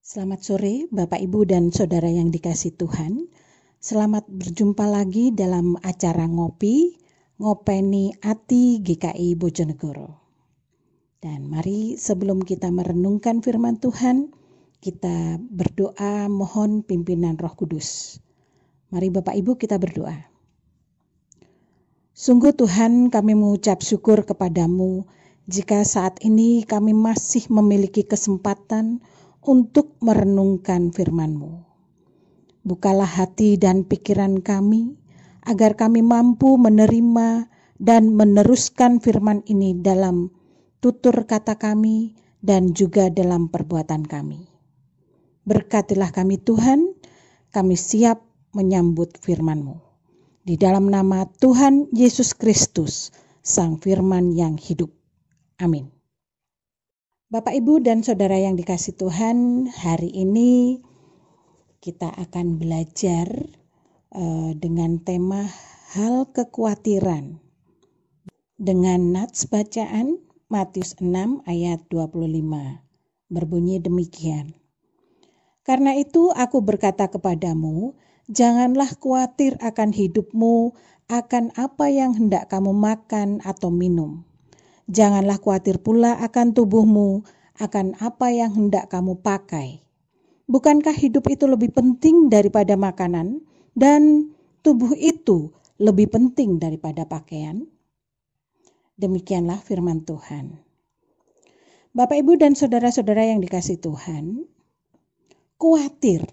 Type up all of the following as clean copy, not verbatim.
Selamat sore Bapak Ibu dan Saudara yang dikasihi Tuhan. Selamat berjumpa lagi dalam acara Ngopeni Ati GKI Bojonegoro. Dan mari sebelum kita merenungkan firman Tuhan, kita berdoa mohon pimpinan Roh Kudus. Mari Bapak Ibu kita berdoa. Sungguh Tuhan, kami mengucap syukur kepadamu jika saat ini kami masih memiliki kesempatan untuk merenungkan firman-Mu. Bukalah hati dan pikiran kami, agar kami mampu menerima dan meneruskan firman ini dalam tutur kata kami dan juga dalam perbuatan kami. Berkatilah kami Tuhan, kami siap menyambut firman-Mu. Di dalam nama Tuhan Yesus Kristus, Sang Firman yang hidup. Amin. Bapak, Ibu, dan Saudara yang dikasihi Tuhan, hari ini kita akan belajar dengan tema hal kekhawatiran. Dengan nats bacaan Matius 6 ayat 25. Berbunyi demikian. Karena itu aku berkata kepadamu, janganlah khawatir akan hidupmu, akan apa yang hendak kamu makan atau minum. Janganlah khawatir pula akan tubuhmu, akan apa yang hendak kamu pakai. Bukankah hidup itu lebih penting daripada makanan, dan tubuh itu lebih penting daripada pakaian? Demikianlah firman Tuhan. Bapak, Ibu, dan saudara-saudara yang dikasihi Tuhan, khawatir.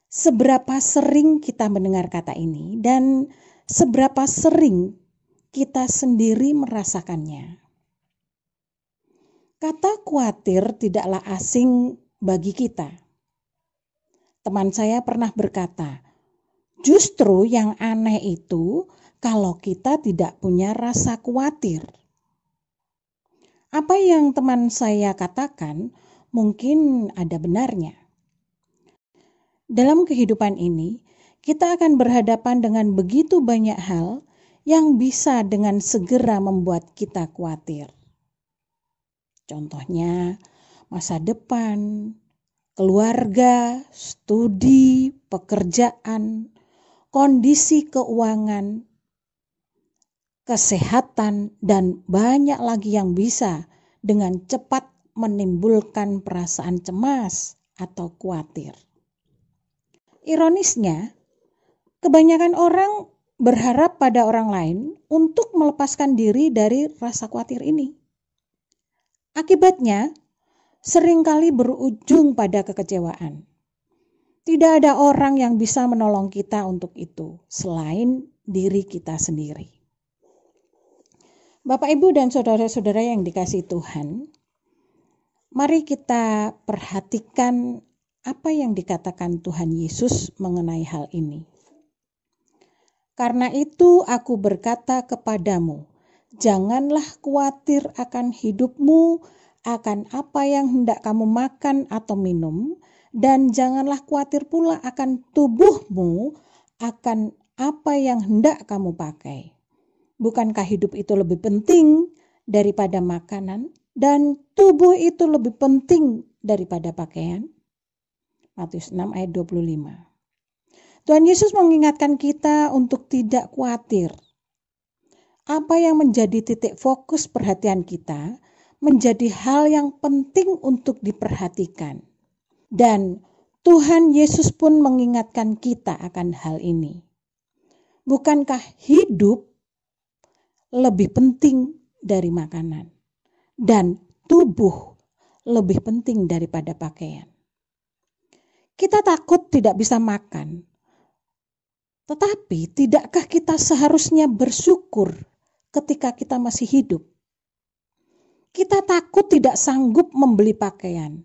Seberapa sering kita mendengar kata ini dan seberapa sering kita sendiri merasakannya. Kata khawatir tidaklah asing bagi kita. Teman saya pernah berkata, justru yang aneh itu kalau kita tidak punya rasa khawatir. Apa yang teman saya katakan mungkin ada benarnya. Dalam kehidupan ini, kita akan berhadapan dengan begitu banyak hal yang bisa dengan segera membuat kita khawatir. Contohnya, masa depan, keluarga, studi, pekerjaan, kondisi keuangan, kesehatan, dan banyak lagi yang bisa dengan cepat menimbulkan perasaan cemas atau khawatir. Ironisnya, kebanyakan orang berharap pada orang lain untuk melepaskan diri dari rasa khawatir ini. Akibatnya, seringkali berujung pada kekecewaan. Tidak ada orang yang bisa menolong kita untuk itu, selain diri kita sendiri. Bapak, Ibu, dan saudara-saudara yang dikasihi Tuhan, mari kita perhatikan apa yang dikatakan Tuhan Yesus mengenai hal ini. Karena itu aku berkata kepadamu, janganlah khawatir akan hidupmu, akan apa yang hendak kamu makan atau minum, dan janganlah khawatir pula akan tubuhmu, akan apa yang hendak kamu pakai. Bukankah hidup itu lebih penting daripada makanan, dan tubuh itu lebih penting daripada pakaian? Matius 6 ayat 25. Tuhan Yesus mengingatkan kita untuk tidak khawatir. Apa yang menjadi titik fokus perhatian kita menjadi hal yang penting untuk diperhatikan. Dan Tuhan Yesus pun mengingatkan kita akan hal ini. Bukankah hidup lebih penting dari makanan? Dan tubuh lebih penting daripada pakaian? Kita takut tidak bisa makan. Tetapi tidakkah kita seharusnya bersyukur ketika kita masih hidup? Kita takut tidak sanggup membeli pakaian.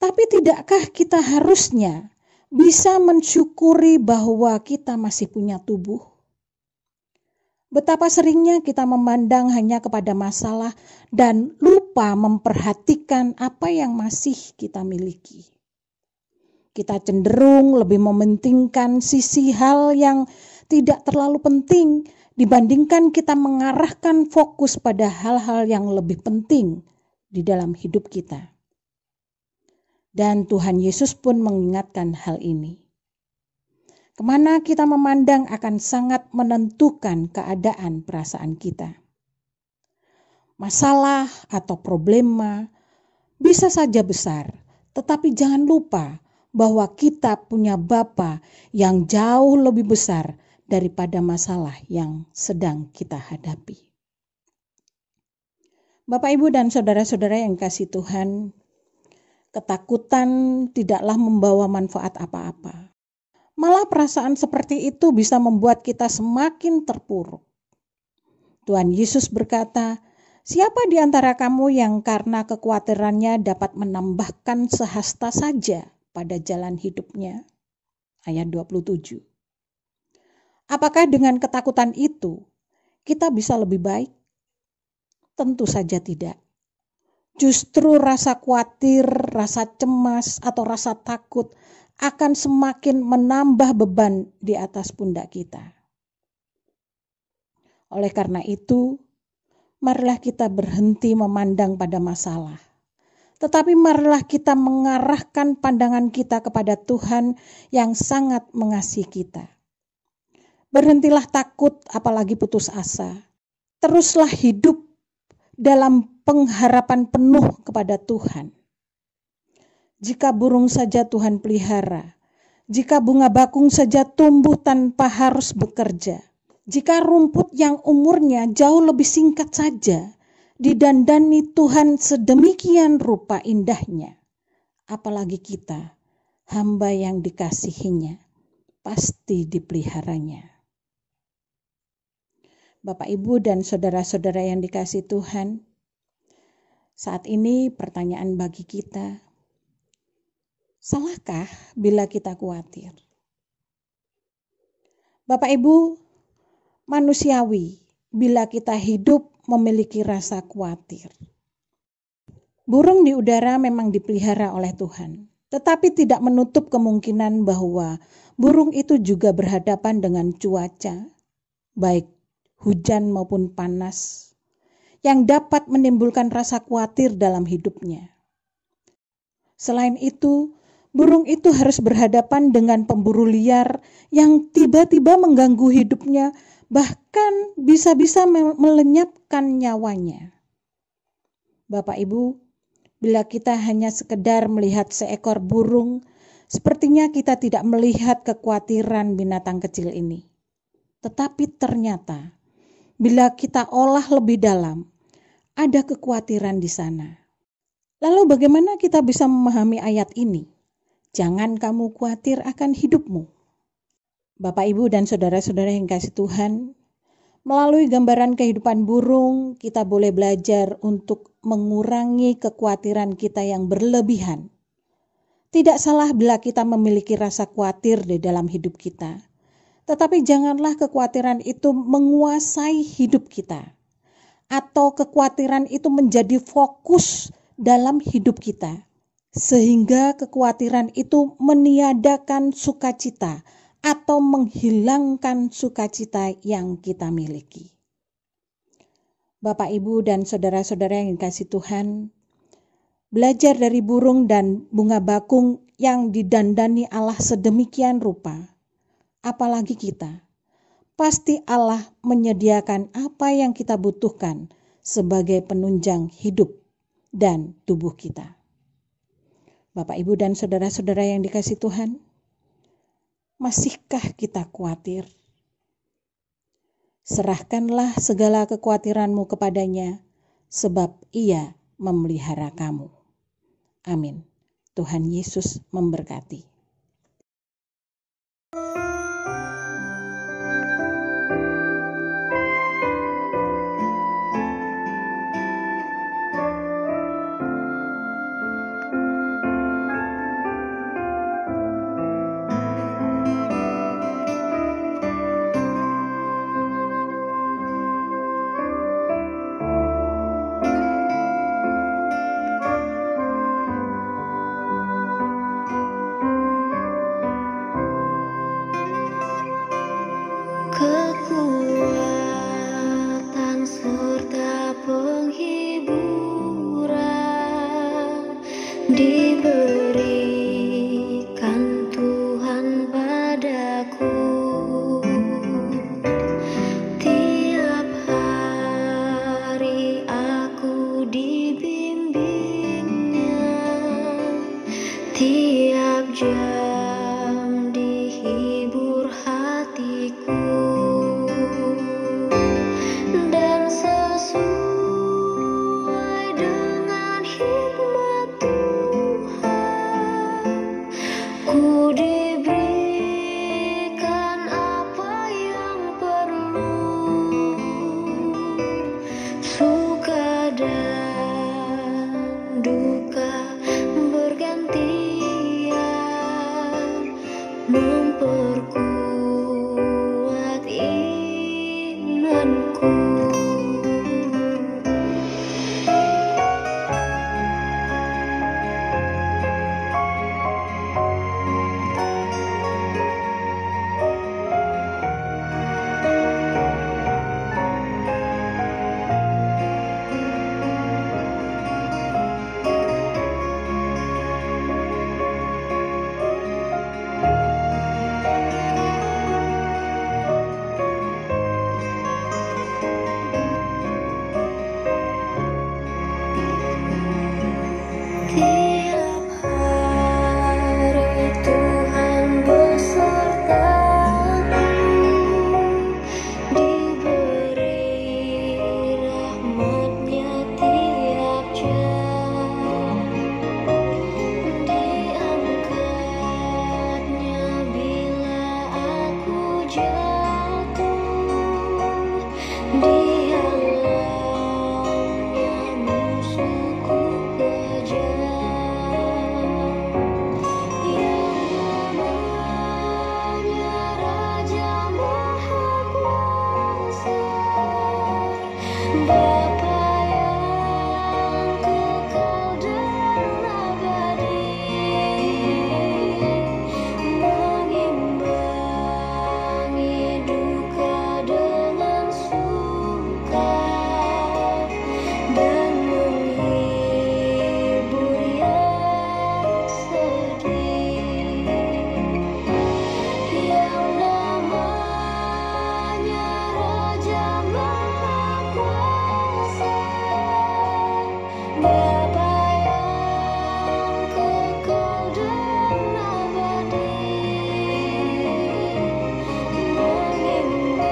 Tapi tidakkah kita harusnya bisa mensyukuri bahwa kita masih punya tubuh? Betapa seringnya kita memandang hanya kepada masalah dan lupa memperhatikan apa yang masih kita miliki. Kita cenderung lebih mementingkan sisi hal yang tidak terlalu penting dibandingkan kita mengarahkan fokus pada hal-hal yang lebih penting di dalam hidup kita. Dan Tuhan Yesus pun mengingatkan hal ini. Kemana kita memandang akan sangat menentukan keadaan perasaan kita. Masalah atau problema bisa saja besar, tetapi jangan lupa bahwa kita punya Bapa yang jauh lebih besar daripada masalah yang sedang kita hadapi. Bapak, Ibu, dan saudara-saudara yang kasih Tuhan, ketakutan tidaklah membawa manfaat apa-apa. Malah perasaan seperti itu bisa membuat kita semakin terpuruk. Tuhan Yesus berkata, "Siapa di antara kamu yang karena kekhawatirannya dapat menambahkan sehasta saja pada jalan hidupnya?" Ayat 27. Apakah dengan ketakutan itu kita bisa lebih baik? Tentu saja tidak. Justru rasa khawatir, rasa cemas, atau rasa takut akan semakin menambah beban di atas pundak kita. Oleh karena itu, marilah kita berhenti memandang pada masalah. Tetapi marilah kita mengarahkan pandangan kita kepada Tuhan yang sangat mengasihi kita. Berhentilah takut, apalagi putus asa. Teruslah hidup dalam pengharapan penuh kepada Tuhan. Jika burung saja Tuhan pelihara, jika bunga bakung saja tumbuh tanpa harus bekerja, jika rumput yang umurnya jauh lebih singkat saja didandani Tuhan sedemikian rupa indahnya, apalagi kita, hamba yang dikasihinya, pasti dipeliharanya. Bapak, Ibu, dan saudara-saudara yang dikasihi Tuhan, saat ini pertanyaan bagi kita, salahkah bila kita khawatir? Bapak, Ibu, manusiawi bila kita hidup memiliki rasa khawatir. Burung di udara memang dipelihara oleh Tuhan, tetapi tidak menutup kemungkinan bahwa burung itu juga berhadapan dengan cuaca, baik hujan maupun panas, yang dapat menimbulkan rasa khawatir dalam hidupnya. Selain itu, burung itu harus berhadapan dengan pemburu liar yang tiba-tiba mengganggu hidupnya, bahkan bisa-bisa melenyapkan nyawanya. Bapak, Ibu, bila kita hanya sekedar melihat seekor burung, sepertinya kita tidak melihat kekhawatiran binatang kecil ini. Tetapi ternyata, bila kita olah lebih dalam, ada kekhawatiran di sana. Lalu bagaimana kita bisa memahami ayat ini? Jangan kamu khawatir akan hidupmu. Bapak, Ibu, dan saudara-saudara yang kasih Tuhan, melalui gambaran kehidupan burung, kita boleh belajar untuk mengurangi kekhawatiran kita yang berlebihan. Tidak salah bila kita memiliki rasa khawatir di dalam hidup kita. Tetapi janganlah kekhawatiran itu menguasai hidup kita. Atau kekhawatiran itu menjadi fokus dalam hidup kita. Sehingga kekhawatiran itu meniadakan sukacita atau menghilangkan sukacita yang kita miliki. Bapak, Ibu, dan saudara-saudara yang dikasihi Tuhan, belajar dari burung dan bunga bakung yang didandani Allah sedemikian rupa, apalagi kita. Pasti Allah menyediakan apa yang kita butuhkan sebagai penunjang hidup dan tubuh kita. Bapak, Ibu, dan saudara-saudara yang dikasihi Tuhan, masihkah kita khawatir? Serahkanlah segala kekhawatiranmu kepadanya, sebab Ia memelihara kamu. Amin. Tuhan Yesus memberkati. Kekuatan serta penghiburan diberi jam dihibur hatiku, dan sesuai dengan hikmat Tuhan, ku diberikan apa yang perlu, suka dan duka bergantian, memperkuat imanku. Tiap hari Tuhan besertaku, diberi rahmat-Nya tiap jam, diangkat-Nya bila aku jatuh, dihalang-Nya musuhku kejam. Bapa yang kekal dan abadi, mengimbangi duka dengan suka, dan menghibur yang sedih, yang namanya Raja Maha Kuasa, Bapa yang kekal dan abadi, mengimbangi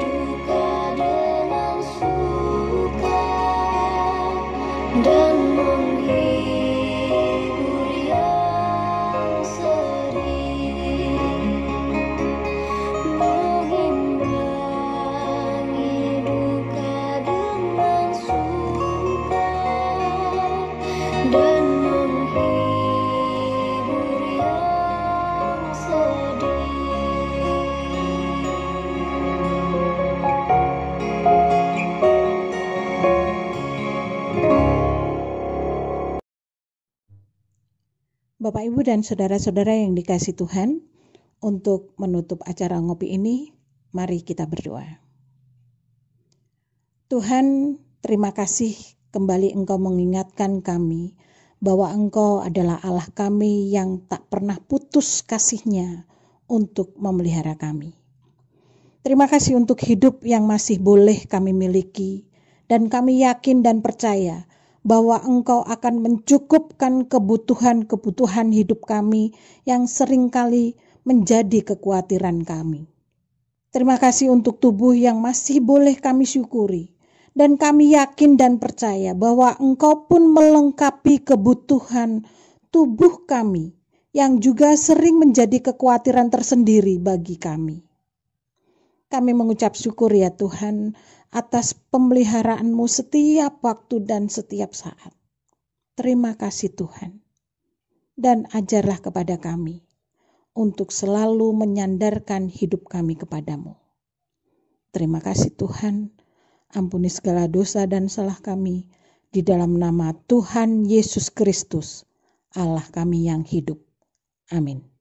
duka dengan suka, dan menghibur yang sedih, mengimbangi duka dengan suka, dan menghibur yang sedih. Bapak, Ibu, dan saudara-saudara yang dikasihi Tuhan, untuk menutup acara ngopi ini, mari kita berdoa. Tuhan, terima kasih kembali Engkau mengingatkan kami bahwa Engkau adalah Allah kami yang tak pernah putus kasih-Nya untuk memelihara kami. Terima kasih untuk hidup yang masih boleh kami miliki, dan kami yakin dan percaya bahwa Engkau akan mencukupkan kebutuhan-kebutuhan hidup kami yang seringkali menjadi kekhawatiran kami. Terima kasih untuk tubuh yang masih boleh kami syukuri, dan kami yakin dan percaya bahwa Engkau pun melengkapi kebutuhan tubuh kami yang juga sering menjadi kekhawatiran tersendiri bagi kami. Kami mengucap syukur ya Tuhan atas pemeliharaan-Mu setiap waktu dan setiap saat. Terima kasih Tuhan. Dan ajarlah kepada kami untuk selalu menyandarkan hidup kami kepadamu. Terima kasih Tuhan. Ampuni segala dosa dan salah kami di dalam nama Tuhan Yesus Kristus, Allah kami yang hidup. Amin.